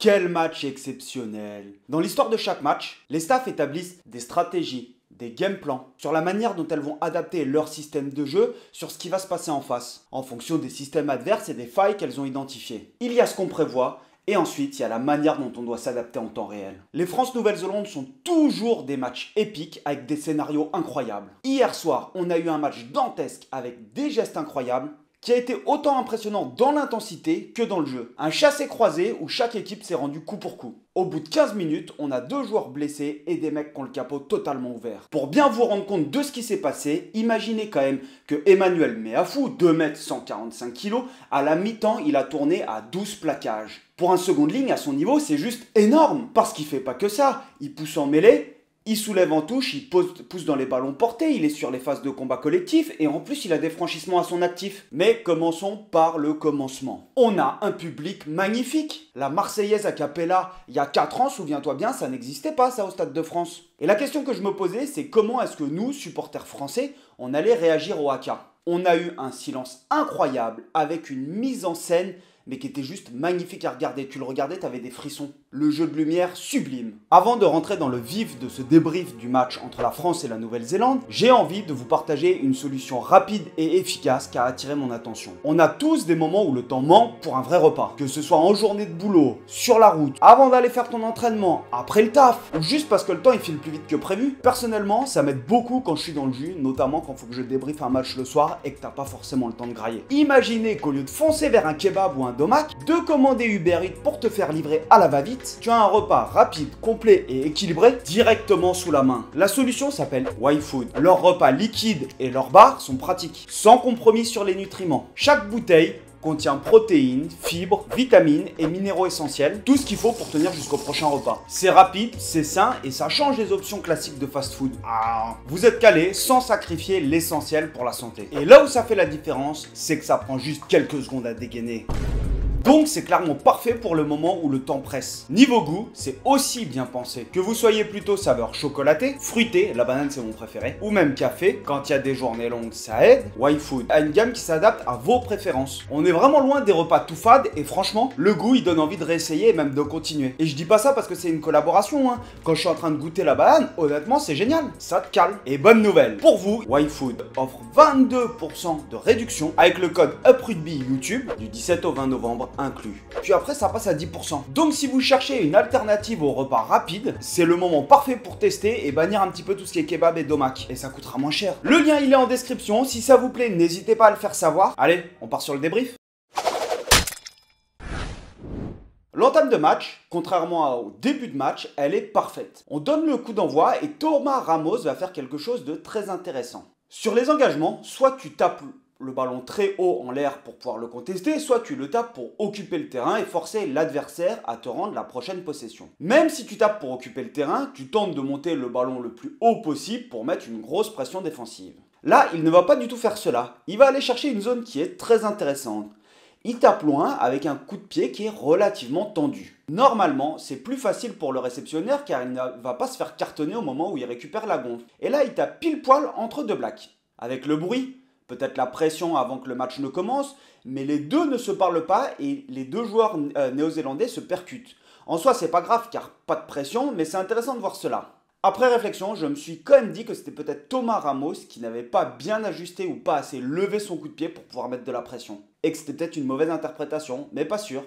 quel match exceptionnel! Dans l'histoire de chaque match, les staffs établissent des stratégies, des game plans, sur la manière dont elles vont adapter leur système de jeu sur ce qui va se passer en face, en fonction des systèmes adverses et des failles qu'elles ont identifiées. Il y a ce qu'on prévoit, et ensuite il y a la manière dont on doit s'adapter en temps réel. Les France-Nouvelle-Zélande sont toujours des matchs épiques avec des scénarios incroyables. Hier soir, on a eu un match dantesque avec des gestes incroyables, qui a été autant impressionnant dans l'intensité que dans le jeu. Un chassé-croisé où chaque équipe s'est rendue coup pour coup. Au bout de 15 minutes, on a 2 joueurs blessés et des mecs qui ont le capot totalement ouvert. Pour bien vous rendre compte de ce qui s'est passé, imaginez quand même que Emmanuel Meafou, 2 mètres 145 kg, à la mi-temps, il a tourné à 12 plaquages. Pour un seconde ligne, à son niveau, c'est juste énorme. Parce qu'il fait pas que ça. Il pousse en mêlée, il soulève en touche, il pousse dans les ballons portés, il est sur les phases de combat collectif et en plus il a des franchissements à son actif. Mais commençons par le commencement. On a un public magnifique. La Marseillaise a cappella il y a 4 ans, souviens-toi bien, ça n'existait pas ça au Stade de France. Et la question que je me posais, c'est comment est-ce que nous, supporters français, on allait réagir au haka. On a eu un silence incroyable avec une mise en scène mais qui était juste magnifique à regarder. Tu le regardais, tu avais des frissons. Le jeu de lumière sublime. Avant de rentrer dans le vif de ce débrief du match entre la France et la Nouvelle-Zélande, j'ai envie de vous partager une solution rapide et efficace qui a attiré mon attention. On a tous des moments où le temps manque pour un vrai repas. Que ce soit en journée de boulot, sur la route, avant d'aller faire ton entraînement, après le taf, ou juste parce que le temps il file plus vite que prévu. Personnellement, ça m'aide beaucoup quand je suis dans le jus, notamment quand il faut que je débriefe un match le soir et que t'as pas forcément le temps de grailler. Imaginez qu'au lieu de foncer vers un kebab ou un domac, de commander Uber Eats pour te faire livrer à la va-vite, tu as un repas rapide, complet et équilibré directement sous la main. La solution s'appelle YFood. Leurs repas liquides et leurs bars sont pratiques, sans compromis sur les nutriments. Chaque bouteille contient protéines, fibres, vitamines et minéraux essentiels, tout ce qu'il faut pour tenir jusqu'au prochain repas. C'est rapide, c'est sain et ça change des options classiques de fast-food. Vous êtes calé sans sacrifier l'essentiel pour la santé. Et là où ça fait la différence, c'est que ça prend juste quelques secondes à dégainer. Donc c'est clairement parfait pour le moment où le temps presse. Niveau goût, c'est aussi bien pensé. Que vous soyez plutôt saveur chocolaté, fruité, la banane c'est mon préféré, ou même café, quand il y a des journées longues ça aide, YFood a une gamme qui s'adapte à vos préférences. On est vraiment loin des repas tout fades et franchement, le goût il donne envie de réessayer et même de continuer. Et je dis pas ça parce que c'est une collaboration, hein. Quand je suis en train de goûter la banane, honnêtement c'est génial, ça te cale. Et bonne nouvelle, pour vous, YFood offre 22% de réduction avec le code UPRUGBY YouTube du 17 au 20 novembre inclus. Puis après ça passe à 10%. Donc si vous cherchez une alternative au repas rapide, c'est le moment parfait pour tester et bannir un petit peu tout ce qui est kebab et domac. Et ça coûtera moins cher. Le lien il est en description, si ça vous plaît n'hésitez pas à le faire savoir. Allez, on part sur le débrief. L'entame de match, contrairement au début de match, elle est parfaite. On donne le coup d'envoi et Thomas Ramos va faire quelque chose de très intéressant. Sur les engagements, soit tu tapes le ballon très haut en l'air pour pouvoir le contester, soit tu le tapes pour occuper le terrain et forcer l'adversaire à te rendre la prochaine possession. Même si tu tapes pour occuper le terrain, tu tentes de monter le ballon le plus haut possible pour mettre une grosse pression défensive. Là, il ne va pas du tout faire cela. Il va aller chercher une zone qui est très intéressante. Il tape loin avec un coup de pied qui est relativement tendu. Normalement, c'est plus facile pour le réceptionneur car il ne va pas se faire cartonner au moment où il récupère la gonfle. Et là, il tape pile poil entre deux blacks. Avec le bruit, peut-être la pression avant que le match ne commence, mais les deux ne se parlent pas et les deux joueurs néo-zélandais se percutent. En soi, c'est pas grave car pas de pression, mais c'est intéressant de voir cela. Après réflexion, je me suis quand même dit que c'était peut-être Thomas Ramos qui n'avait pas bien ajusté ou pas assez levé son coup de pied pour pouvoir mettre de la pression. Et que c'était peut-être une mauvaise interprétation, mais pas sûr.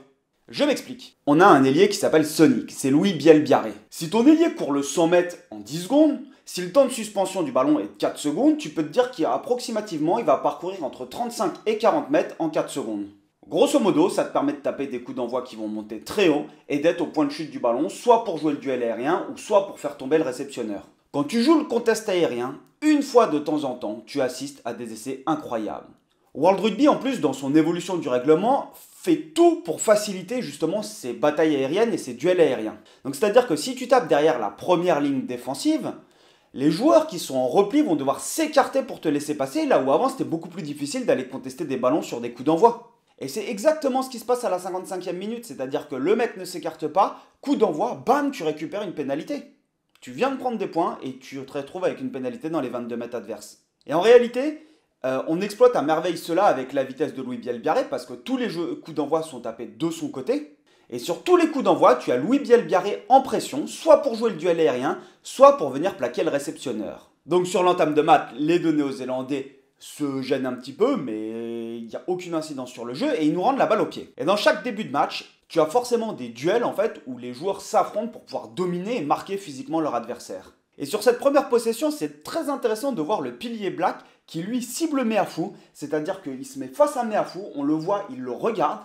Je m'explique. On a un ailier qui s'appelle Sonic, c'est Louis Bielbiarré. Si ton ailier court le 100 mètres en 10 secondes, si le temps de suspension du ballon est de 4 secondes, tu peux te dire qu'approximativement, il va parcourir entre 35 et 40 mètres en 4 secondes. Grosso modo, ça te permet de taper des coups d'envoi qui vont monter très haut et d'être au point de chute du ballon, soit pour jouer le duel aérien ou soit pour faire tomber le réceptionneur. Quand tu joues le contest aérien, une fois de temps en temps, tu assistes à des essais incroyables. World Rugby, en plus, dans son évolution du règlement, fait tout pour faciliter justement ces batailles aériennes et ces duels aériens. Donc c'est-à-dire que si tu tapes derrière la première ligne défensive, les joueurs qui sont en repli vont devoir s'écarter pour te laisser passer, là où avant c'était beaucoup plus difficile d'aller contester des ballons sur des coups d'envoi. Et c'est exactement ce qui se passe à la 55e minute, c'est-à-dire que le mec ne s'écarte pas, coup d'envoi, bam, tu récupères une pénalité. Tu viens de prendre des points et tu te retrouves avec une pénalité dans les 22 mètres adverses. Et en réalité, on exploite à merveille cela avec la vitesse de Louis Bielbiarré parce que tous les coups d'envoi sont tapés de son côté. Et sur tous les coups d'envoi, tu as Louis Bielbiarré en pression, soit pour jouer le duel aérien, soit pour venir plaquer le réceptionneur. Donc sur l'entame de match, les deux Néo-Zélandais se gênent un petit peu, mais il n'y a aucune incidence sur le jeu et ils nous rendent la balle au pied. Et dans chaque début de match, tu as forcément des duels en fait où les joueurs s'affrontent pour pouvoir dominer et marquer physiquement leur adversaire. Et sur cette première possession, c'est très intéressant de voir le pilier Black qui lui cible Meafou, c'est-à-dire qu'il se met face à Meafou, on le voit, il le regarde,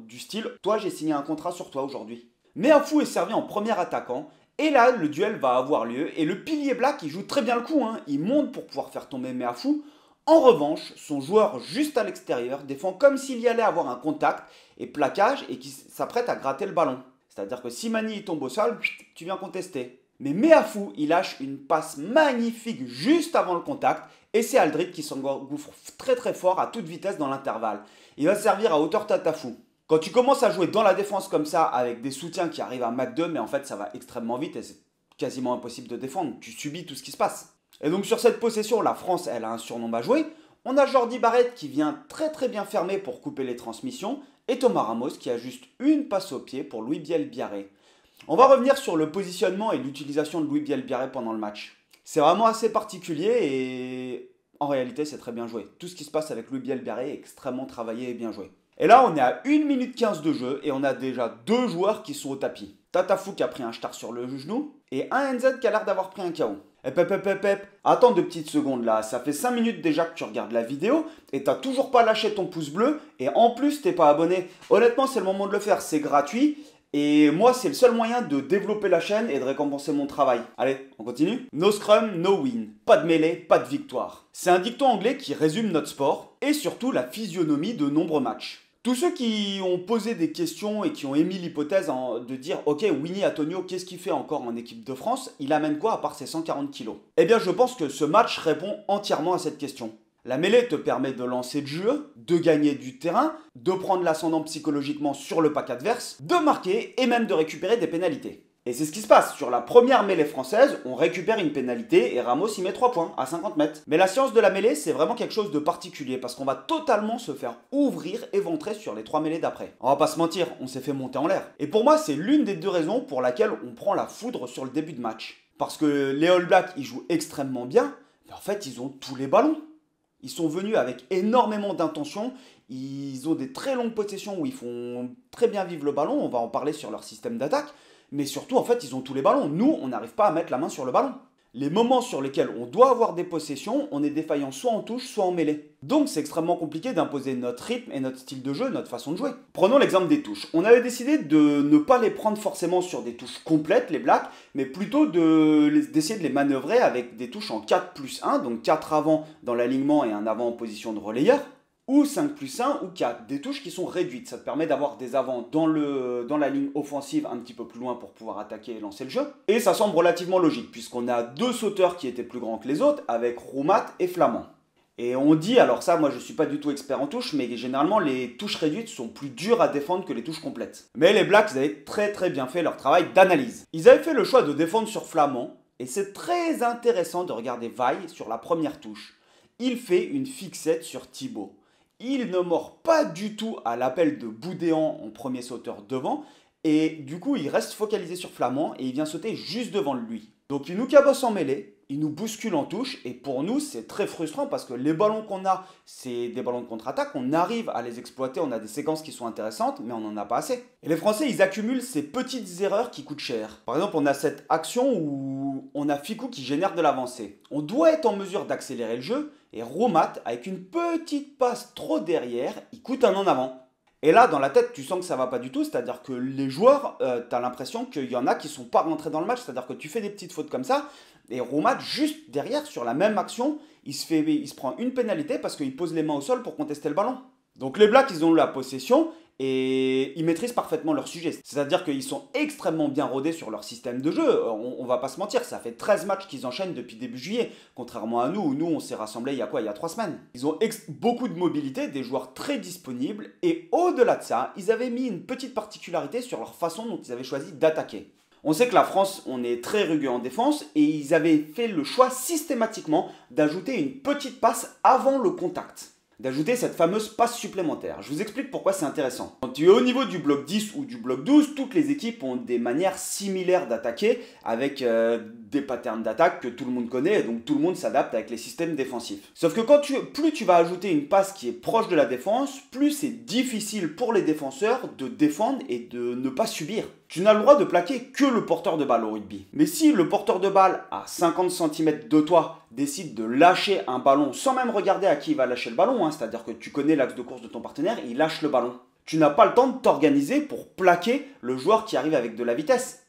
du style « Toi, j'ai signé un contrat sur toi aujourd'hui ». Meafou est servi en premier attaquant, et là, le duel va avoir lieu, et le pilier Black, il joue très bien le coup, il monte pour pouvoir faire tomber Meafou. En revanche, son joueur juste à l'extérieur défend comme s'il y allait avoir un contact et plaquage et qui s'apprête à gratter le ballon. C'est-à-dire que si Mani tombe au sol, tu viens contester. Mais Meafou, il lâche une passe magnifique juste avant le contact et c'est Aldrit qui s'engouffre très très fort à toute vitesse dans l'intervalle. Il va servir à hauteur Tatafou. Quand tu commences à jouer dans la défense comme ça avec des soutiens qui arrivent à Mac 2, mais en fait ça va extrêmement vite et c'est quasiment impossible de défendre. Tu subis tout ce qui se passe. Et donc sur cette possession, la France, elle a un surnom à jouer. On a Jordi Barrett qui vient très très bien fermer pour couper les transmissions. Et Thomas Ramos qui a juste une passe au pied pour Louis Bielbiarré. On va revenir sur le positionnement et l'utilisation de Louis Bielbiarré pendant le match. C'est vraiment assez particulier et en réalité c'est très bien joué. Tout ce qui se passe avec Louis Bielbiarré est extrêmement travaillé et bien joué. Et là on est à 1 minute 15 de jeu et on a déjà deux joueurs qui sont au tapis. Tatafou qui a pris un star sur le genou et un NZ qui a l'air d'avoir pris un KO. Attends 2 petites secondes là, ça fait 5 minutes déjà que tu regardes la vidéo et t'as toujours pas lâché ton pouce bleu et en plus t'es pas abonné. Honnêtement c'est le moment de le faire, c'est gratuit et moi c'est le seul moyen de développer la chaîne et de récompenser mon travail. Allez, on continue. No scrum, no win. Pas de mêlée, pas de victoire. C'est un dicton anglais qui résume notre sport et surtout la physionomie de nombreux matchs. Tous ceux qui ont posé des questions et qui ont émis l'hypothèse de dire « Ok, Winnie Antonio, qu'est-ce qu'il fait encore en équipe de France? Il amène quoi à part ses 140 kilos ?» Eh bien, je pense que ce match répond entièrement à cette question. La mêlée te permet de lancer le jeu, de gagner du terrain, de prendre l'ascendant psychologiquement sur le pack adverse, de marquer et même de récupérer des pénalités. Et c'est ce qui se passe. Sur la première mêlée française, on récupère une pénalité et Ramos y met 3 points à 50 mètres. Mais la science de la mêlée, c'est vraiment quelque chose de particulier parce qu'on va totalement se faire ouvrir, éventrer sur les 3 mêlées d'après. On va pas se mentir, on s'est fait monter en l'air. Et pour moi, c'est l'une des deux raisons pour laquelle on prend la foudre sur le début de match. Parce que les All Blacks, ils jouent extrêmement bien, mais en fait, ils ont tous les ballons. Ils sont venus avec énormément d'intention. Ils ont des très longues possessions où ils font très bien vivre le ballon. On va en parler sur leur système d'attaque. Mais surtout, en fait, ils ont tous les ballons. Nous, on n'arrive pas à mettre la main sur le ballon. Les moments sur lesquels on doit avoir des possessions, on est défaillant soit en touche, soit en mêlée. Donc, c'est extrêmement compliqué d'imposer notre rythme et notre style de jeu, notre façon de jouer. Prenons l'exemple des touches. On avait décidé de ne pas les prendre forcément sur des touches complètes, les Blacks, mais plutôt d'essayer de les manœuvrer avec des touches en 4+1, donc 4 avant dans l'alignement et un avant en position de relayeur. Ou 5+1 ou 4, des touches qui sont réduites. Ça te permet d'avoir des avants dans la ligne offensive un petit peu plus loin pour pouvoir attaquer et lancer le jeu. Et ça semble relativement logique, puisqu'on a deux sauteurs qui étaient plus grands que les autres, avec Roumat et Flamand. Et on dit, alors ça, moi je suis pas du tout expert en touches, mais généralement les touches réduites sont plus dures à défendre que les touches complètes. Mais les Blacks, ils avaient très très bien fait leur travail d'analyse. Ils avaient fait le choix de défendre sur Flamand, et c'est très intéressant de regarder Vaille sur la première touche. Il fait une fixette sur Thibaut. Il ne mord pas du tout à l'appel de Boudéan en premier sauteur devant. Et du coup, il reste focalisé sur Flamand et il vient sauter juste devant lui. Donc il nous cabosse en mêlée, il nous bouscule en touche. Et pour nous, c'est très frustrant parce que les ballons qu'on a, c'est des ballons de contre-attaque. On arrive à les exploiter, on a des séquences qui sont intéressantes, mais on n'en a pas assez. Et les Français, ils accumulent ces petites erreurs qui coûtent cher. Par exemple, on a cette action où on a Ficou qui génère de l'avancée. On doit être en mesure d'accélérer le jeu. Et Roumat, avec une petite passe trop derrière, il coûte un en avant. Et là, dans la tête, tu sens que ça va pas du tout. C'est-à-dire que les joueurs, tu as l'impression qu'il y en a qui sont pas rentrés dans le match. C'est-à-dire que tu fais des petites fautes comme ça. Et Roumat, juste derrière, sur la même action, il se prend une pénalité parce qu'il pose les mains au sol pour contester le ballon. Donc les Blacks, ils ont la possession et ils maîtrisent parfaitement leur sujet. C'est-à-dire qu'ils sont extrêmement bien rodés sur leur système de jeu. On va pas se mentir, ça fait 13 matchs qu'ils enchaînent depuis début juillet. Contrairement à nous, où nous on s'est rassemblés il y a quoi? Il y a 3 semaines. Ils ont beaucoup de mobilité, des joueurs très disponibles. Et au-delà de ça, ils avaient mis une petite particularité sur leur façon dont ils avaient choisi d'attaquer. On sait que la France, on est très rugueux en défense et ils avaient fait le choix systématiquement d'ajouter une petite passe avant le contact. d'ajouter cette fameuse passe supplémentaire. Je vous explique pourquoi c'est intéressant. Quand tu es au niveau du bloc 10 ou du bloc 12, toutes les équipes ont des manières similaires d'attaquer avec des patterns d'attaque que tout le monde connaît, et donc tout le monde s'adapte avec les systèmes défensifs. Sauf que plus tu vas ajouter une passe qui est proche de la défense, plus c'est difficile pour les défenseurs de défendre et de ne pas subir. Tu n'as le droit de plaquer que le porteur de balle au rugby. Mais si le porteur de balle à 50 cm de toi décide de lâcher un ballon sans même regarder à qui il va lâcher le ballon, c'est-à-dire que tu connais l'axe de course de ton partenaire, il lâche le ballon. Tu n'as pas le temps de t'organiser pour plaquer le joueur qui arrive avec de la vitesse.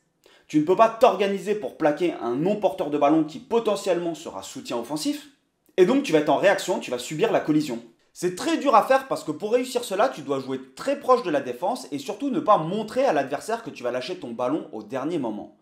Tu ne peux pas t'organiser pour plaquer un non-porteur de ballon qui potentiellement sera soutien offensif. Et donc tu vas être en réaction, tu vas subir la collision. C'est très dur à faire parce que pour réussir cela, tu dois jouer très proche de la défense et surtout ne pas montrer à l'adversaire que tu vas lâcher ton ballon au dernier moment.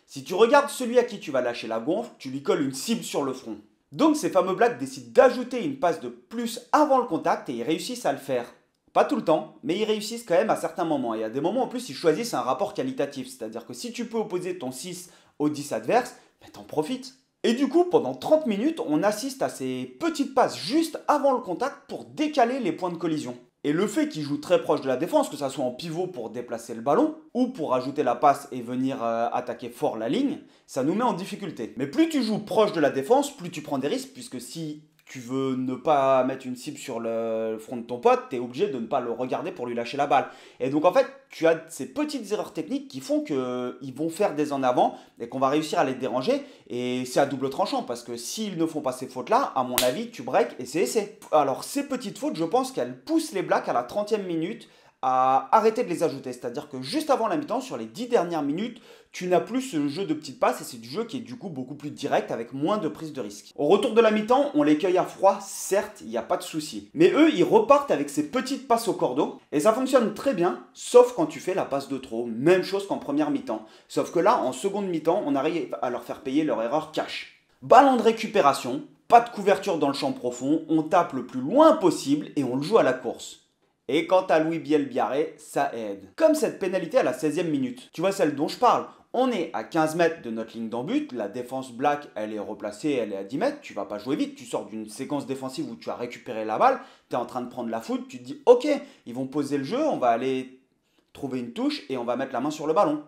Si tu regardes celui à qui tu vas lâcher la gonfle, tu lui colles une cible sur le front. Donc ces fameux blacks décident d'ajouter une passe de plus avant le contact et ils réussissent à le faire. Pas tout le temps, mais ils réussissent quand même à certains moments. Et à des moments en plus, ils choisissent un rapport qualitatif. C'est-à-dire que si tu peux opposer ton 6 au 10 adverse, t'en profites. Et du coup, pendant 30 minutes, on assiste à ces petites passes juste avant le contact pour décaler les points de collision. Et le fait qu'ils jouent très proche de la défense, que ça soit en pivot pour déplacer le ballon, ou pour ajouter la passe et venir attaquer fort la ligne, ça nous met en difficulté. Mais plus tu joues proche de la défense, plus tu prends des risques, puisque si tu veux ne pas mettre une cible sur le front de ton pote, tu es obligé de ne pas le regarder pour lui lâcher la balle. Et donc en fait, tu as ces petites erreurs techniques qui font qu'ils vont faire des en avant et qu'on va réussir à les déranger. Et c'est à double tranchant parce que s'ils ne font pas ces fautes-là, à mon avis, tu breaks et c'est essai. Alors ces petites fautes, je pense qu'elles poussent les Blacks à la 30e minute à arrêter de les ajouter. C'est-à-dire que juste avant la mi-temps, sur les 10 dernières minutes, tu n'as plus ce jeu de petites passes et c'est du jeu qui est du coup beaucoup plus direct avec moins de prise de risque. Au retour de la mi-temps, on les cueille à froid, certes, il n'y a pas de souci. Mais eux, ils repartent avec ces petites passes au cordeau et ça fonctionne très bien, sauf quand tu fais la passe de trop. Même chose qu'en première mi-temps. Sauf que là, en seconde mi-temps, on arrive à leur faire payer leur erreur cash. Ballon de récupération, pas de couverture dans le champ profond, on tape le plus loin possible et on le joue à la course. Et quant à Louis Bielbiarré, ça aide. Comme cette pénalité à la 16e minute. Tu vois celle dont je parle. On est à 15 mètres de notre ligne d'en but, la défense black, elle est replacée, elle est à 10 mètres, tu vas pas jouer vite, tu sors d'une séquence défensive où tu as récupéré la balle, tu es en train de prendre la foot, tu te dis ok, ils vont poser le jeu, on va aller trouver une touche et on va mettre la main sur le ballon.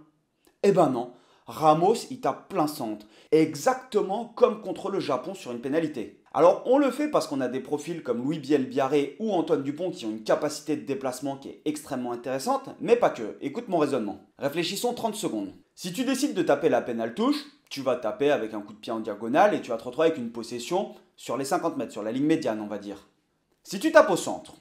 Eh ben non, Ramos il tape plein centre, exactement comme contre le Japon sur une pénalité. Alors on le fait parce qu'on a des profils comme Louis Bielbiarré ou Antoine Dupont qui ont une capacité de déplacement qui est extrêmement intéressante, mais pas que. Écoute mon raisonnement. Réfléchissons 30 secondes. Si tu décides de taper la pénale touche, tu vas taper avec un coup de pied en diagonale et tu vas te retrouver avec une possession sur les 50 mètres, sur la ligne médiane on va dire. Si tu tapes au centre,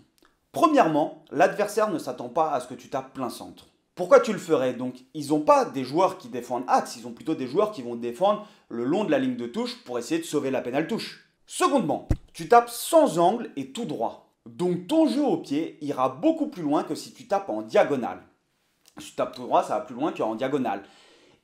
premièrement, l'adversaire ne s'attend pas à ce que tu tapes plein centre. Pourquoi tu le ferais? Donc, ils n'ont pas des joueurs qui défendent axe, ils ont plutôt des joueurs qui vont défendre le long de la ligne de touche pour essayer de sauver la pénale touche. Secondement, tu tapes sans angle et tout droit. Donc ton jeu au pied ira beaucoup plus loin que si tu tapes en diagonale. Si tu tapes tout droit, ça va plus loin qu'en diagonale.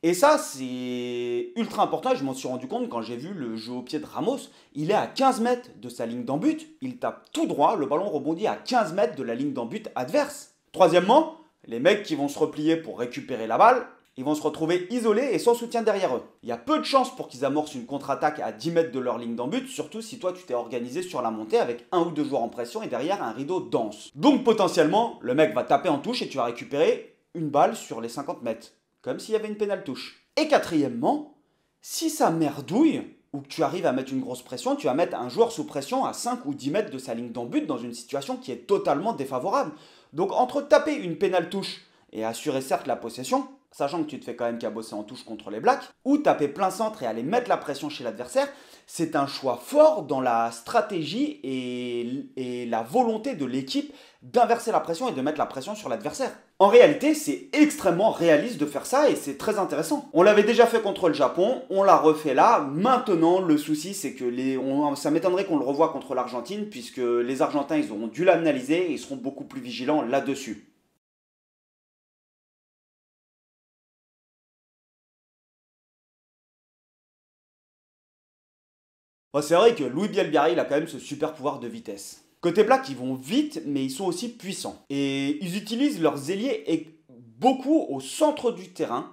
Et ça, c'est ultra important et je m'en suis rendu compte quand j'ai vu le jeu au pied de Ramos. Il est à 15 mètres de sa ligne d'en but, il tape tout droit, le ballon rebondit à 15 mètres de la ligne d'en but adverse. Troisièmement, les mecs qui vont se replier pour récupérer la balle, ils vont se retrouver isolés et sans soutien derrière eux. Il y a peu de chances pour qu'ils amorcent une contre-attaque à 10 mètres de leur ligne d'en but, surtout si toi tu t'es organisé sur la montée avec un ou deux joueurs en pression et derrière un rideau dense. Donc potentiellement, le mec va taper en touche et tu vas récupérer une balle sur les 50 mètres, comme s'il y avait une pénale touche. Et quatrièmement, si ça merdouille, ou que tu arrives à mettre une grosse pression, tu vas mettre un joueur sous pression à 5 ou 10 mètres de sa ligne d'en but dans une situation qui est totalement défavorable. Donc entre taper une pénale touche et assurer certes la possession, sachant que tu te fais quand même cabosser en touche contre les Blacks, ou taper plein centre et aller mettre la pression chez l'adversaire, c'est un choix fort dans la stratégie et la volonté de l'équipe d'inverser la pression et de mettre la pression sur l'adversaire. En réalité, c'est extrêmement réaliste de faire ça et c'est très intéressant. On l'avait déjà fait contre le Japon, on l'a refait là. Maintenant, le souci, c'est que ça m'étonnerait qu'on le revoie contre l'Argentine, puisque les Argentins, ils auront dû l'analyser et ils seront beaucoup plus vigilants là-dessus. C'est vrai que Louis Bielbiarré, il a quand même ce super pouvoir de vitesse. Côté Black, ils vont vite, mais ils sont aussi puissants. Et ils utilisent leurs ailiers beaucoup au centre du terrain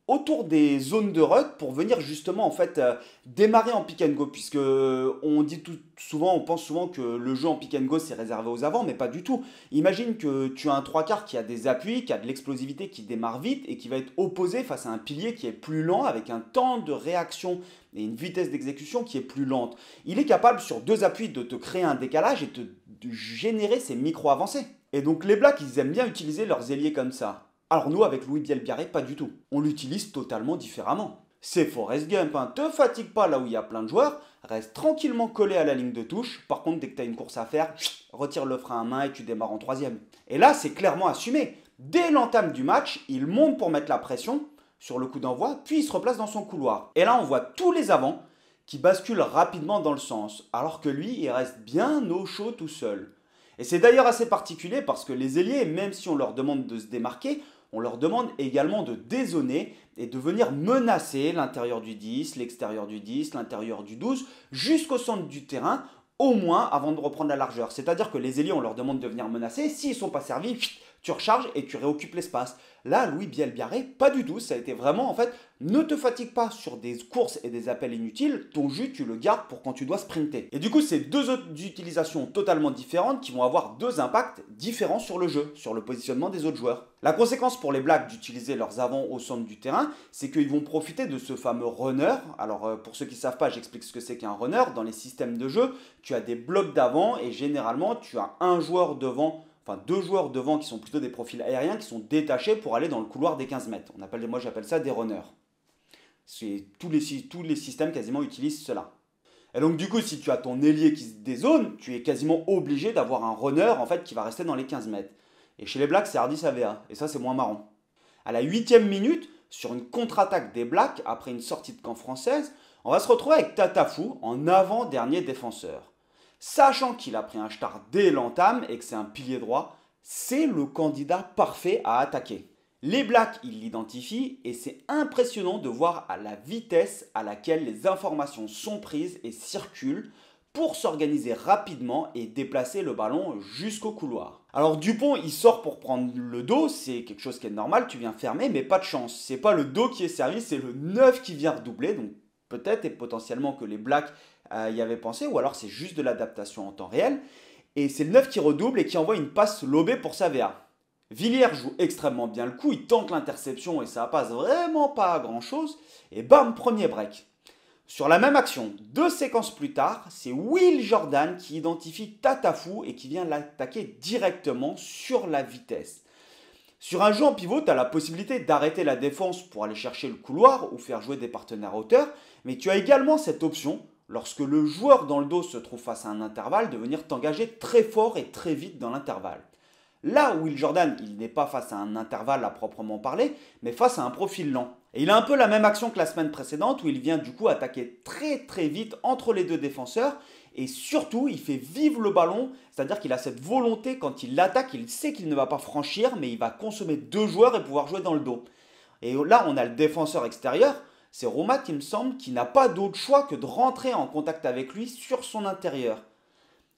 autour des zones de rug pour venir justement en fait démarrer en pick and go puisque on dit souvent, on pense souvent que le jeu en pick and go c'est réservé aux avants mais pas du tout. Imagine que tu as un trois quarts qui a des appuis, qui a de l'explosivité, qui démarre vite et qui va être opposé face à un pilier qui est plus lent avec un temps de réaction et une vitesse d'exécution qui est plus lente. Il est capable sur deux appuis de te créer un décalage et de générer ces micro-avancées. Et donc les Blacks ils aiment bien utiliser leurs ailiers comme ça. Alors nous, avec Louis Bielbiarré, pas du tout. On l'utilise totalement différemment. C'est Forrest Gump, hein. Te fatigue pas là où il y a plein de joueurs, reste tranquillement collé à la ligne de touche. Par contre, dès que tu as une course à faire, retire le frein à main et tu démarres en troisième. Et là, c'est clairement assumé. Dès l'entame du match, il monte pour mettre la pression sur le coup d'envoi, puis il se replace dans son couloir. Et là, on voit tous les avants qui basculent rapidement dans le sens, alors que lui, il reste bien au chaud tout seul. Et c'est d'ailleurs assez particulier parce que les ailiers, même si on leur demande de se démarquer, on leur demande également de dézoner et de venir menacer l'intérieur du 10, l'extérieur du 10, l'intérieur du 12, jusqu'au centre du terrain, au moins avant de reprendre la largeur. C'est-à-dire que les ailiers, on leur demande de venir menacer. S'ils ne sont pas servis, tu recharges et tu réoccupes l'espace. Là, Louis Bielbiarré, pas du tout. Ça a été vraiment, en fait, ne te fatigue pas sur des courses et des appels inutiles. Ton jus, tu le gardes pour quand tu dois sprinter. Et du coup, c'est deux autres utilisations totalement différentes qui vont avoir deux impacts différents sur le jeu, sur le positionnement des autres joueurs. La conséquence pour les Blacks d'utiliser leurs avants au centre du terrain, c'est qu'ils vont profiter de ce fameux runner. Alors, pour ceux qui ne savent pas, j'explique ce que c'est qu'un runner. Dans les systèmes de jeu, tu as des blocs d'avant et généralement, tu as un joueur devant. Enfin, deux joueurs devant qui sont plutôt des profils aériens qui sont détachés pour aller dans le couloir des 15 mètres. Moi, j'appelle ça des runners. Tous les systèmes quasiment utilisent cela. Et donc, du coup, si tu as ton ailier qui se dézone, tu es quasiment obligé d'avoir un runner en fait, qui va rester dans les 15 mètres. Et chez les Blacks, c'est Hardis AVA. Et ça, c'est moins marrant. À la 8e minute, sur une contre-attaque des Blacks, après une sortie de camp française, on va se retrouver avec Tatafou en avant-dernier défenseur. Sachant qu'il a pris un start dès l'entame et que c'est un pilier droit, c'est le candidat parfait à attaquer. Les Blacks, ils l'identifient et c'est impressionnant de voir à la vitesse à laquelle les informations sont prises et circulent pour s'organiser rapidement et déplacer le ballon jusqu'au couloir. Alors Dupont, il sort pour prendre le dos, c'est quelque chose qui est normal, tu viens fermer, mais pas de chance. C'est pas le dos qui est servi, c'est le 9 qui vient redoubler, donc peut-être et potentiellement que les Blacks y avaient pensé, ou alors c'est juste de l'adaptation en temps réel. Et c'est le 9 qui redouble et qui envoie une passe lobée pour Savea. Villiers joue extrêmement bien le coup, il tente l'interception et ça passe vraiment pas à grand chose. Et bam, premier break. Sur la même action, deux séquences plus tard, c'est Will Jordan qui identifie Tatafou et qui vient l'attaquer directement sur la vitesse. Sur un jeu en pivot, tu as la possibilité d'arrêter la défense pour aller chercher le couloir ou faire jouer des partenaires à hauteur, mais tu as également cette option, lorsque le joueur dans le dos se trouve face à un intervalle, de venir t'engager très fort et très vite dans l'intervalle. Là, Will Jordan, il n'est pas face à un intervalle à proprement parler, mais face à un profil lent. Et il a un peu la même action que la semaine précédente, où il vient du coup attaquer très très vite entre les deux défenseurs, et surtout, il fait vivre le ballon, c'est-à-dire qu'il a cette volonté, quand il l'attaque, il sait qu'il ne va pas franchir, mais il va consommer deux joueurs et pouvoir jouer dans le dos. Et là, on a le défenseur extérieur, c'est Roumat, il me semble, qui n'a pas d'autre choix que de rentrer en contact avec lui sur son intérieur.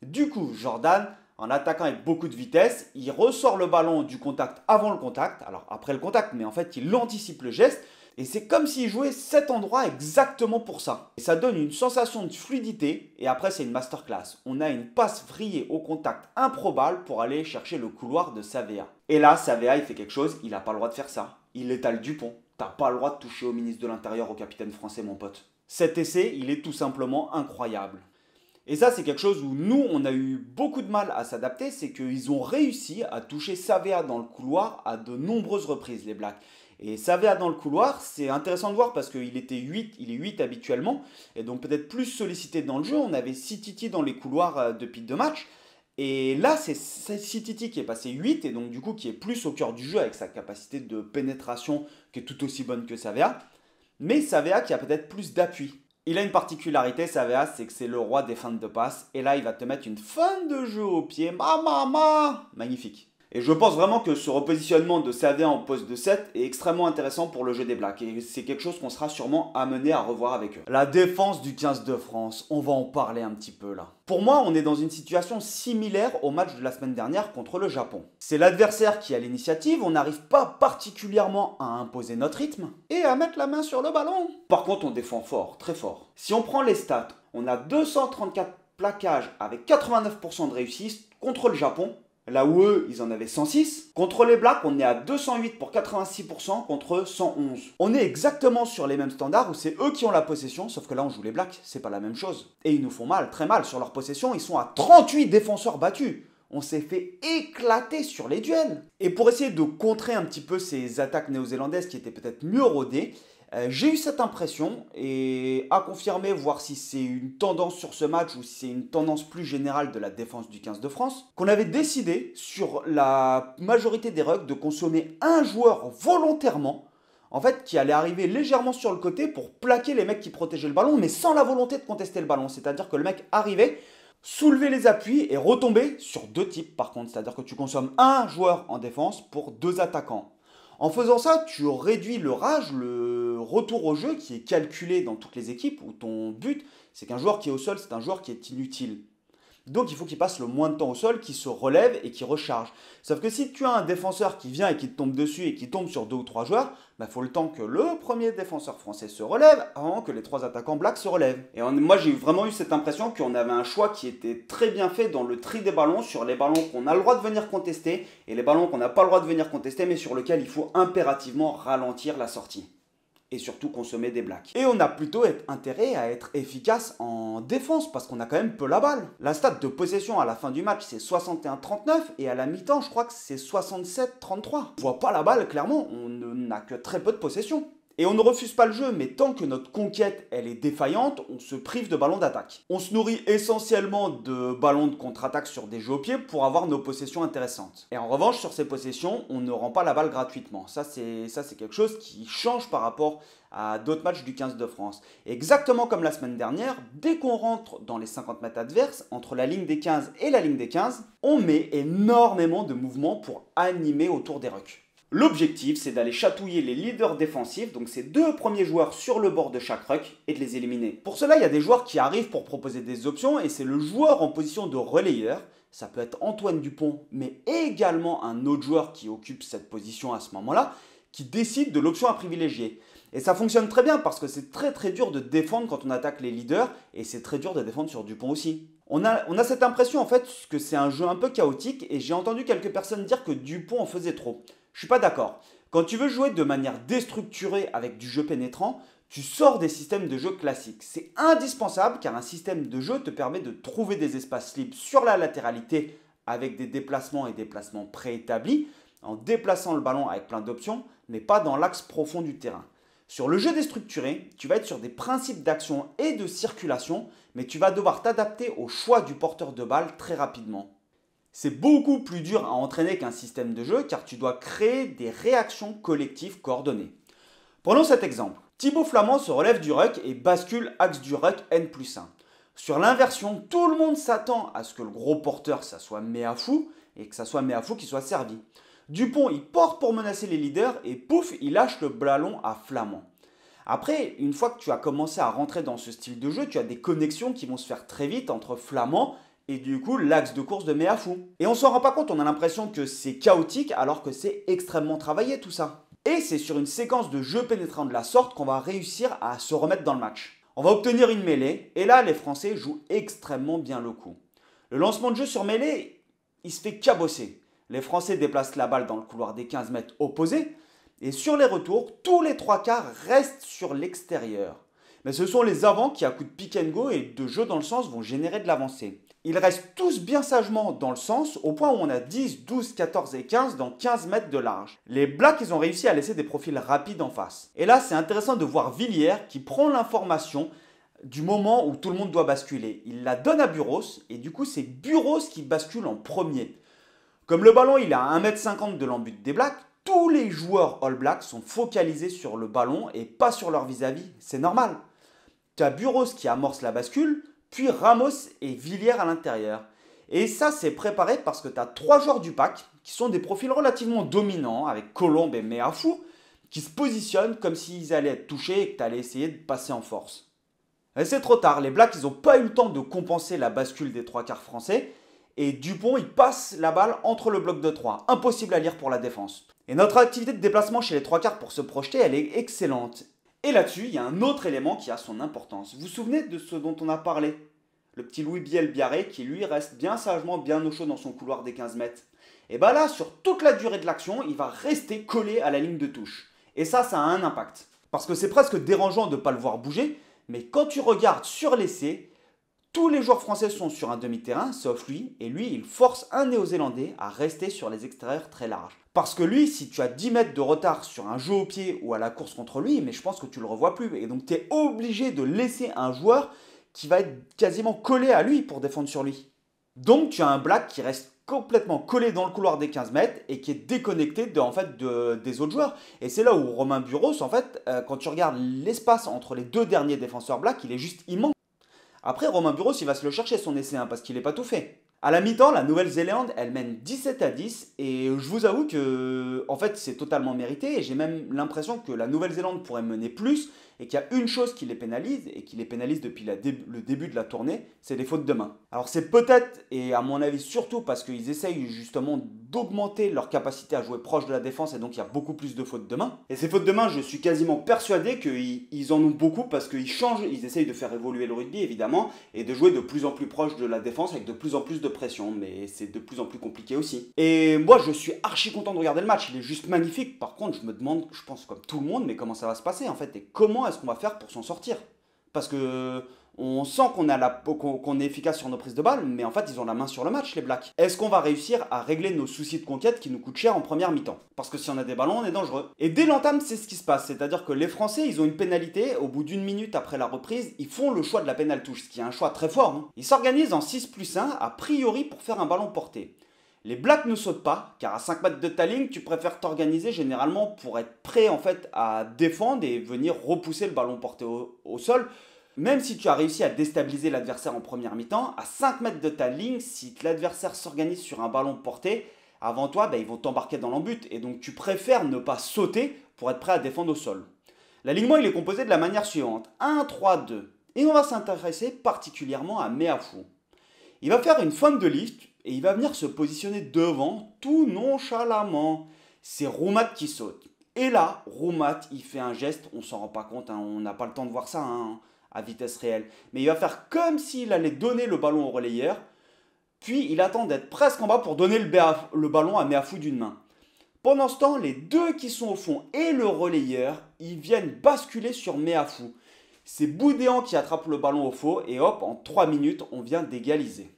Du coup, Jordan, en attaquant avec beaucoup de vitesse, il ressort le ballon du contact avant le contact, alors après le contact, mais en fait, il anticipe le geste, et c'est comme s'il jouait cet endroit exactement pour ça. Et ça donne une sensation de fluidité, et après c'est une masterclass. On a une passe vrillée au contact improbable pour aller chercher le couloir de Savea. Et là, Savea, il fait quelque chose, il n'a pas le droit de faire ça. Il étale Dupont. T'as pas le droit de toucher au ministre de l'Intérieur, au capitaine français, mon pote. Cet essai, il est tout simplement incroyable. Et ça, c'est quelque chose où nous, on a eu beaucoup de mal à s'adapter, c'est qu'ils ont réussi à toucher Savea dans le couloir à de nombreuses reprises, les Blacks. Et Savea dans le couloir, c'est intéressant de voir parce qu'il était 8, il est 8 habituellement, et donc peut-être plus sollicité dans le jeu. On avait Sititi dans les couloirs depuis 2 matchs, et là c'est Sititi qui est passé 8, et donc du coup qui est plus au cœur du jeu avec sa capacité de pénétration qui est tout aussi bonne que Savea, mais Savea qui a peut-être plus d'appui. Il a une particularité, Savea, c'est que c'est le roi des feintes de passe, et là il va te mettre une feinte de jeu au pied, magnifique. Et je pense vraiment que ce repositionnement de CAD en poste de 7 est extrêmement intéressant pour le jeu des Blacks. Et c'est quelque chose qu'on sera sûrement amené à revoir avec eux. La défense du 15 de France, on va en parler un petit peu là. Pour moi, on est dans une situation similaire au match de la semaine dernière contre le Japon. C'est l'adversaire qui a l'initiative, on n'arrive pas particulièrement à imposer notre rythme et à mettre la main sur le ballon. Par contre, on défend fort, très fort. Si on prend les stats, on a 234 plaquages avec 89% de réussite contre le Japon. Là où eux, ils en avaient 106. Contre les Blacks, on est à 208 pour 86% contre 111. On est exactement sur les mêmes standards où c'est eux qui ont la possession, sauf que là on joue les Blacks, c'est pas la même chose. Et ils nous font mal, très mal sur leur possession, ils sont à 38 défenseurs battus. On s'est fait éclater sur les duels. Et pour essayer de contrer un petit peu ces attaques néo-zélandaises qui étaient peut-être mieux rodées, j'ai eu cette impression, et à confirmer, voir si c'est une tendance sur ce match ou si c'est une tendance plus générale de la défense du 15 de France, qu'on avait décidé sur la majorité des rucks de consommer un joueur volontairement, en fait, qui allait arriver légèrement sur le côté pour plaquer les mecs qui protégeaient le ballon, mais sans la volonté de contester le ballon. C'est-à-dire que le mec arrivait, soulevait les appuis et retombait sur deux types par contre. C'est-à-dire que tu consommes un joueur en défense pour deux attaquants. En faisant ça, tu réduis le rage, le retour au jeu qui est calculé dans toutes les équipes où ton but, c'est qu'un joueur qui est au sol, c'est un joueur qui est inutile. Donc il faut qu'il passe le moins de temps au sol, qu'il se relève et qu'il recharge. Sauf que si tu as un défenseur qui vient et qui te tombe dessus et qui tombe sur deux ou trois joueurs, il faut le temps que le premier défenseur français se relève avant que les trois attaquants blacks se relèvent. Et moi j'ai vraiment eu cette impression qu'on avait un choix qui était très bien fait dans le tri des ballons, sur les ballons qu'on a le droit de venir contester et les ballons qu'on n'a pas le droit de venir contester mais sur lesquels il faut impérativement ralentir la sortie. Et surtout consommer des blacks. Et on a plutôt intérêt à être efficace en défense parce qu'on a quand même peu la balle. La stat de possession à la fin du match c'est 61-39 et à la mi-temps je crois que c'est 67-33. On voit pas la balle clairement, on n'a que très peu de possession. Et on ne refuse pas le jeu, mais tant que notre conquête elle est défaillante, on se prive de ballons d'attaque. On se nourrit essentiellement de ballons de contre-attaque sur des jeux au pied pour avoir nos possessions intéressantes. Et en revanche, sur ces possessions, on ne rend pas la balle gratuitement. Ça, c'est quelque chose qui change par rapport à d'autres matchs du 15 de France. Exactement comme la semaine dernière, dès qu'on rentre dans les 50 mètres adverses, entre la ligne des 15 et la ligne des 15, on met énormément de mouvements pour animer autour des rucks. L'objectif, c'est d'aller chatouiller les leaders défensifs, donc ces deux premiers joueurs sur le bord de chaque ruck, et de les éliminer. Pour cela, il y a des joueurs qui arrivent pour proposer des options, et c'est le joueur en position de relayeur, ça peut être Antoine Dupont, mais également un autre joueur qui occupe cette position à ce moment-là, qui décide de l'option à privilégier. Et ça fonctionne très bien parce que c'est très dur de défendre quand on attaque les leaders, et c'est très dur de défendre sur Dupont aussi. On a cette impression en fait que c'est un jeu un peu chaotique, et j'ai entendu quelques personnes dire que Dupont en faisait trop. Je suis pas d'accord. Quand tu veux jouer de manière déstructurée avec du jeu pénétrant, tu sors des systèmes de jeu classiques. C'est indispensable car un système de jeu te permet de trouver des espaces libres sur la latéralité avec des déplacements et des placements préétablis, en déplaçant le ballon avec plein d'options, mais pas dans l'axe profond du terrain. Sur le jeu déstructuré, tu vas être sur des principes d'action et de circulation, mais tu vas devoir t'adapter au choix du porteur de balle très rapidement. C'est beaucoup plus dur à entraîner qu'un système de jeu car tu dois créer des réactions collectives coordonnées. Prenons cet exemple. Thibaut Flament se relève du ruck et bascule axe du ruck N+1. Sur l'inversion, tout le monde s'attend à ce que le gros porteur, ça soit Meafou et que ça soit Meafou qui soit servi. Dupont, il porte pour menacer les leaders et pouf, il lâche le ballon à Flament. Après, une fois que tu as commencé à rentrer dans ce style de jeu, tu as des connexions qui vont se faire très vite entre Flament et du coup l'axe de course de Meafou. Et on s'en rend pas compte, on a l'impression que c'est chaotique alors que c'est extrêmement travaillé tout ça. Et c'est sur une séquence de jeu pénétrant de la sorte qu'on va réussir à se remettre dans le match. On va obtenir une mêlée et là les Français jouent extrêmement bien le coup. Le lancement de jeu sur mêlée, il se fait cabosser. Les Français déplacent la balle dans le couloir des 15 mètres opposés et sur les retours, tous les trois quarts restent sur l'extérieur. Mais ce sont les avants qui à coup de pick and go et de jeu dans le sens vont générer de l'avancée. Ils restent tous bien sagement dans le sens au point où on a 10, 12, 14 et 15 dans 15 mètres de large. Les Blacks, ils ont réussi à laisser des profils rapides en face. Et là, c'est intéressant de voir Villiers qui prend l'information du moment où tout le monde doit basculer. Il la donne à Buros et du coup, c'est Buros qui bascule en premier. Comme le ballon, il est à 1,50 m de l'embut des Blacks, tous les joueurs All Blacks sont focalisés sur le ballon et pas sur leur vis-à-vis. C'est normal. Tu as Buros qui amorce la bascule, puis Ramos et Villiers à l'intérieur. Et ça, c'est préparé parce que tu as trois joueurs du pack qui sont des profils relativement dominants, avec Colombe et Meafou, qui se positionnent comme s'ils allaient être touchés et que tu allais essayer de passer en force. Et c'est trop tard, les Blacks, ils n'ont pas eu le temps de compenser la bascule des trois quarts français, et Dupont, il passe la balle entre le bloc de 3. Impossible à lire pour la défense. Et notre activité de déplacement chez les trois quarts pour se projeter, elle est excellente. Et là-dessus, il y a un autre élément qui a son importance. Vous vous souvenez de ce dont on a parlé? Le petit Louis Biel-Biarré qui lui reste bien sagement, bien au chaud dans son couloir des 15 mètres. Et bien là, sur toute la durée de l'action, il va rester collé à la ligne de touche. Et ça a un impact. Parce que c'est presque dérangeant de ne pas le voir bouger, mais quand tu regardes sur l'essai, tous les joueurs français sont sur un demi-terrain, sauf lui, et lui, il force un Néo-Zélandais à rester sur les extérieurs très larges. Parce que lui, si tu as 10 mètres de retard sur un jeu au pied ou à la course contre lui, mais je pense que tu ne le revois plus. Et donc, tu es obligé de laisser un joueur qui va être quasiment collé à lui pour défendre sur lui. Donc, tu as un Black qui reste complètement collé dans le couloir des 15 mètres et qui est déconnecté des autres joueurs. Et c'est là où Romain Buros, en fait, quand tu regardes l'espace entre les deux derniers défenseurs Black, il est juste immense. Après, Romain Buros, il va se le chercher son essai, parce qu'il n'est pas tout fait. À la mi-temps, la Nouvelle-Zélande, elle mène 17-10 et je vous avoue que en fait, c'est totalement mérité et j'ai même l'impression que la Nouvelle-Zélande pourrait mener plus et qu'il y a une chose qui les pénalise et qui les pénalise depuis le début de la tournée, c'est les fautes de main. Alors c'est peut-être, et à mon avis surtout parce qu'ils essayent justement d'augmenter leur capacité à jouer proche de la défense et donc il y a beaucoup plus de fautes de main. Et ces fautes de main, je suis quasiment persuadé qu'ils en ont beaucoup parce qu'ils changent, ils essayent de faire évoluer le rugby évidemment et de jouer de plus en plus proche de la défense avec de plus en plus de pression, mais c'est de plus en plus compliqué aussi. Et moi je suis archi content de regarder le match, il est juste magnifique. Par contre je me demande, je pense comme tout le monde, mais comment ça va se passer en fait et comment est-ce qu'on va faire pour s'en sortir? Parce que on sent qu'on est efficace sur nos prises de balles, mais en fait ils ont la main sur le match les Blacks. Est-ce qu'on va réussir à régler nos soucis de conquête qui nous coûtent cher en première mi-temps? Parce que si on a des ballons, on est dangereux. Et dès l'entame, c'est ce qui se passe, c'est-à-dire que les Français, ils ont une pénalité, au bout d'une minute après la reprise, ils font le choix de la pénale touche, ce qui est un choix très fort. Hein. Ils s'organisent en 6+1, a priori pour faire un ballon porté. Les Blacks ne sautent pas, car à 5 mètres de ta ligne, tu préfères t'organiser généralement pour être prêt en fait à défendre et venir repousser le ballon porté au sol. Même si tu as réussi à déstabiliser l'adversaire en première mi-temps, à 5 mètres de ta ligne, si l'adversaire s'organise sur un ballon porté, avant toi, ils vont t'embarquer dans l'embut. Et donc tu préfères ne pas sauter pour être prêt à défendre au sol. L'alignement il est composé de la manière suivante. 1-3-2. Et on va s'intéresser particulièrement à Meafou. Il va faire une feinte de lift et il va venir se positionner devant tout nonchalamment. C'est Roumat qui saute. Et là, Roumat, il fait un geste, on s'en rend pas compte, on n'a pas le temps de voir ça à vitesse réelle. Mais il va faire comme s'il allait donner le ballon au relayeur, puis il attend d'être presque en bas pour donner le ballon à Meafou d'une main. Pendant ce temps, les deux qui sont au fond et le relayeur, ils viennent basculer sur Meafou. C'est Boudéan qui attrape le ballon au faux et hop, en 3 minutes, on vient d'égaliser.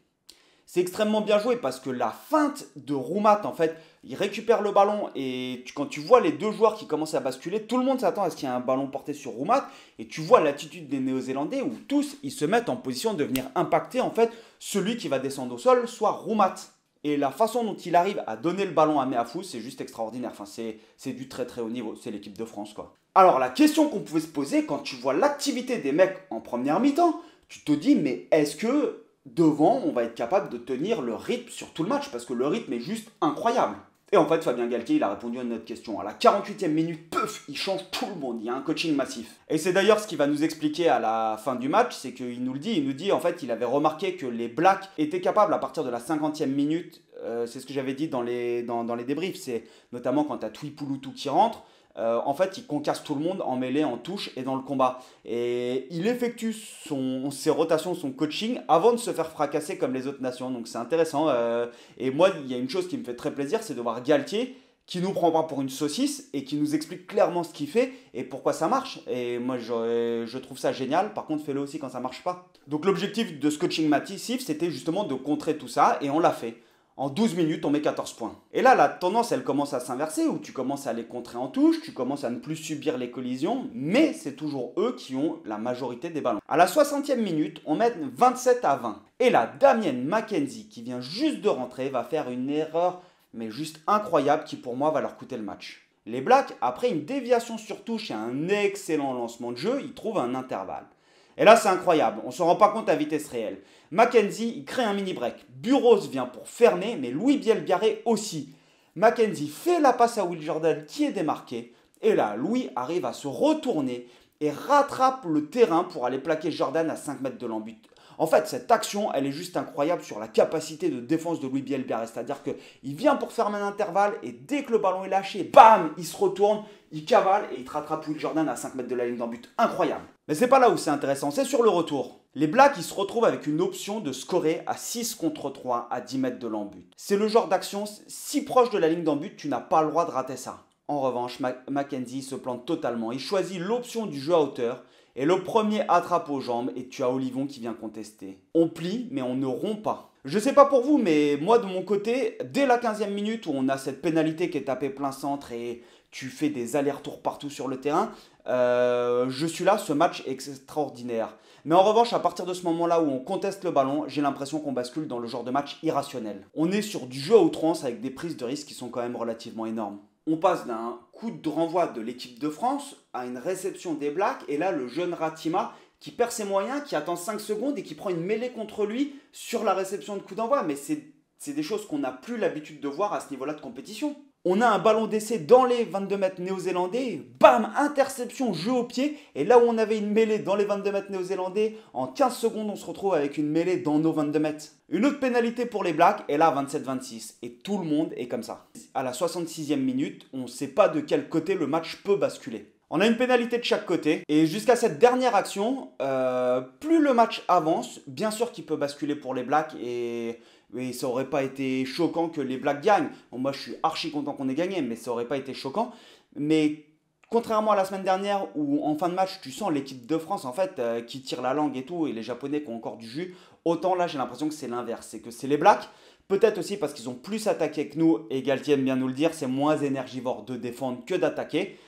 C'est extrêmement bien joué parce que la feinte de Roumat, en fait, il récupère le ballon et quand tu vois les deux joueurs qui commencent à basculer, tout le monde s'attend à ce qu'il y ait un ballon porté sur Roumat et tu vois l'attitude des Néo-Zélandais où tous, ils se mettent en position de venir impacter, en fait, celui qui va descendre au sol, soit Roumat. Et la façon dont il arrive à donner le ballon à Meafou, c'est juste extraordinaire. Enfin, c'est du très très haut niveau, c'est l'équipe de France, quoi. Alors, la question qu'on pouvait se poser quand tu vois l'activité des mecs en première mi-temps, tu te dis, mais est-ce que devant, on va être capable de tenir le rythme sur tout le match? Parce que le rythme est juste incroyable. Et en fait, Fabien Galtier, il a répondu à notre question. À la 48e minute, puf, il change tout le monde. Il y a un coaching massif. Et c'est d'ailleurs ce qu'il va nous expliquer à la fin du match, c'est qu'il nous le dit. Il nous dit, en fait, il avait remarqué que les Blacks étaient capables, à partir de la 50e minute, c'est ce que j'avais dit dans les débriefs, c'est notamment quand tu as Tuipulotu qui rentre, en fait, il concasse tout le monde en mêlée, en touche et dans le combat. Et il effectue ses rotations, son coaching avant de se faire fracasser comme les autres nations. Donc c'est intéressant. Et moi, il y a une chose qui me fait très plaisir, c'est de voir Galtier qui nous prend pas pour une saucisse et qui nous explique clairement ce qu'il fait et pourquoi ça marche. Et moi, je trouve ça génial. Par contre, fais-le aussi quand ça marche pas. Donc l'objectif de ce coaching massif, c'était justement de contrer tout ça et on l'a fait. En 12 minutes, on met 14 points. Et là, la tendance, elle commence à s'inverser, où tu commences à les contrer en touche, tu commences à ne plus subir les collisions, mais c'est toujours eux qui ont la majorité des ballons. À la 60e minute, on met 27-20. Et là, Damien McKenzie, qui vient juste de rentrer, va faire une erreur, mais juste incroyable, qui pour moi va leur coûter le match. Les Blacks, après une déviation sur touche et un excellent lancement de jeu, ils trouvent un intervalle. Et là, c'est incroyable, on ne se rend pas compte à vitesse réelle. McKenzie, il crée un mini-break. Buros vient pour fermer, mais Louis Biel-Biarré aussi. Mackenzie fait la passe à Will Jordan qui est démarqué. Et là, Louis arrive à se retourner et rattrape le terrain pour aller plaquer Jordan à 5 mètres de l'embut. En fait, cette action, elle est juste incroyable sur la capacité de défense de Louis Bielbarré. C'est-à-dire qu'il vient pour fermer un intervalle et dès que le ballon est lâché, bam, il se retourne, il cavale et il te rattrape Will Jordan à 5 mètres de la ligne d'embut. Incroyable. Mais c'est pas là où c'est intéressant, c'est sur le retour. Les Blacks, ils se retrouvent avec une option de scorer à 6 contre 3 à 10 mètres de l'embut. C'est le genre d'action si proche de la ligne d'embut, tu n'as pas le droit de rater ça. En revanche, Mackenzie se plante totalement. Il choisit l'option du jeu à hauteur et le premier attrape aux jambes et tu as Olivon qui vient contester. On plie, mais on ne rompt pas. Je sais pas pour vous, mais moi de mon côté, dès la 15e minute où on a cette pénalité qui est tapée plein centre et tu fais des allers-retours partout sur le terrain, je suis là, ce match est extraordinaire. Mais en revanche, à partir de ce moment-là où on conteste le ballon, j'ai l'impression qu'on bascule dans le genre de match irrationnel. On est sur du jeu à outrance avec des prises de risque qui sont quand même relativement énormes. On passe d'un coup de renvoi de l'équipe de France à une réception des Blacks. Et là, le jeune Ratima qui perd ses moyens, qui attend 5 secondes et qui prend une mêlée contre lui sur la réception de coup d'envoi. Mais c'est des choses qu'on n'a plus l'habitude de voir à ce niveau-là de compétition. On a un ballon d'essai dans les 22 mètres néo-zélandais, bam, interception, jeu au pied. Et là où on avait une mêlée dans les 22 mètres néo-zélandais, en 15 secondes, on se retrouve avec une mêlée dans nos 22 mètres. Une autre pénalité pour les Blacks, et là 27-26. Et tout le monde est comme ça. À la 66e minute, on ne sait pas de quel côté le match peut basculer. On a une pénalité de chaque côté, et jusqu'à cette dernière action, plus le match avance, bien sûr qu'il peut basculer pour les Blacks, et ça aurait pas été choquant que les Blacks gagnent. Bon, moi je suis archi content qu'on ait gagné, mais ça aurait pas été choquant. Mais contrairement à la semaine dernière où en fin de match tu sens l'équipe de France en fait qui tire la langue et tout, et les Japonais qui ont encore du jus, autant là j'ai l'impression que c'est l'inverse, c'est que c'est les Blacks. Peut-être aussi parce qu'ils ont plus attaqué que nous, et Galtier aime bien nous le dire, c'est moins énergivore de défendre que d'attaquer.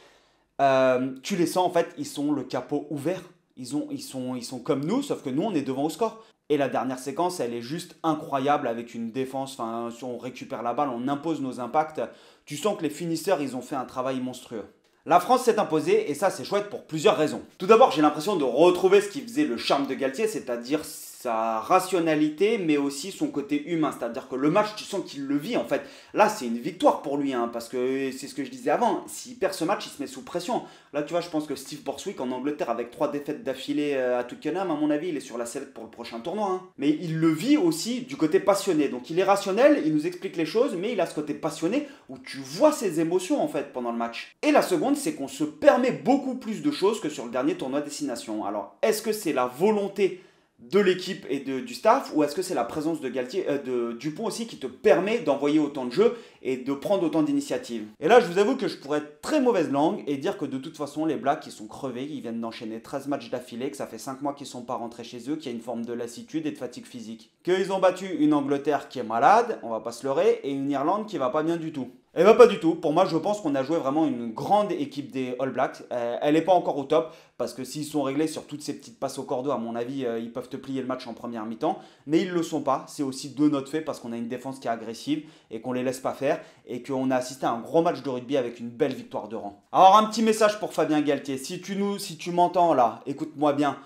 Tu les sens en fait, ils sont le capot ouvert. Ils sont comme nous, sauf que nous on est devant au score. Et la dernière séquence, elle est juste incroyable avec une défense. Enfin, si on récupère la balle, on impose nos impacts. Tu sens que les finisseurs, ils ont fait un travail monstrueux. La France s'est imposée et ça, c'est chouette pour plusieurs raisons. Tout d'abord, j'ai l'impression de retrouver ce qui faisait le charme de Galtier, c'est-à-dire sa rationalité, mais aussi son côté humain. C'est-à-dire que le match, tu sens qu'il le vit en fait. Là, c'est une victoire pour lui, hein, parce que c'est ce que je disais avant. S'il perd ce match, il se met sous pression. Là, tu vois, je pense que Steve Borswick en Angleterre, avec 3 défaites d'affilée à Twickenham, à mon avis, il est sur la sellette pour le prochain tournoi. Hein. Mais il le vit aussi du côté passionné. Donc il est rationnel, il nous explique les choses, mais il a ce côté passionné où tu vois ses émotions en fait pendant le match. Et la seconde, c'est qu'on se permet beaucoup plus de choses que sur le dernier tournoi Destination. Alors, est-ce que c'est la volonté de l'équipe et du staff, ou est-ce que c'est la présence de Galtier, de Dupont aussi qui te permet d'envoyer autant de jeux et de prendre autant d'initiatives? Et là, je vous avoue que je pourrais être très mauvaise langue et dire que de toute façon, les Blacks, ils sont crevés, ils viennent d'enchaîner 13 matchs d'affilée, que ça fait 5 mois qu'ils sont pas rentrés chez eux, qu'il y a une forme de lassitude et de fatigue physique. Qu'ils ont battu une Angleterre qui est malade, on va pas se leurrer, et une Irlande qui va pas bien du tout. Eh bien pas du tout, pour moi je pense qu'on a joué vraiment une grande équipe des All Blacks. Elle n'est pas encore au top, parce que s'ils sont réglés sur toutes ces petites passes au cordeau, à mon avis, ils peuvent te plier le match en première mi-temps. Mais ils ne le sont pas, c'est aussi de notre fait, parce qu'on a une défense qui est agressive, et qu'on ne les laisse pas faire, et qu'on a assisté à un gros match de rugby avec une belle victoire de rang. Alors un petit message pour Fabien Galtier, si tu m'entends là, écoute-moi bien,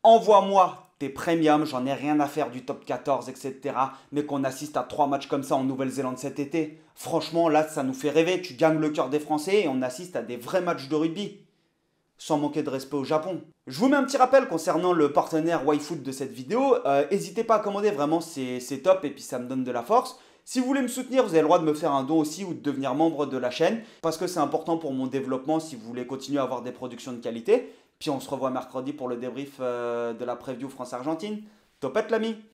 envoie-moi tes premiums, j'en ai rien à faire du top 14, etc. Mais qu'on assiste à 3 matchs comme ça en Nouvelle-Zélande cet été, franchement, là, ça nous fait rêver. Tu gagnes le cœur des Français et on assiste à des vrais matchs de rugby. Sans manquer de respect au Japon. Je vous mets un petit rappel concernant le partenaire YFoot de cette vidéo. N'hésitez pas à commander, vraiment, c'est top et puis ça me donne de la force. Si vous voulez me soutenir, vous avez le droit de me faire un don aussi ou de devenir membre de la chaîne parce que c'est important pour mon développement si vous voulez continuer à avoir des productions de qualité. Puis on se revoit mercredi pour le débrief de la preview France-Argentine. Topette l'ami!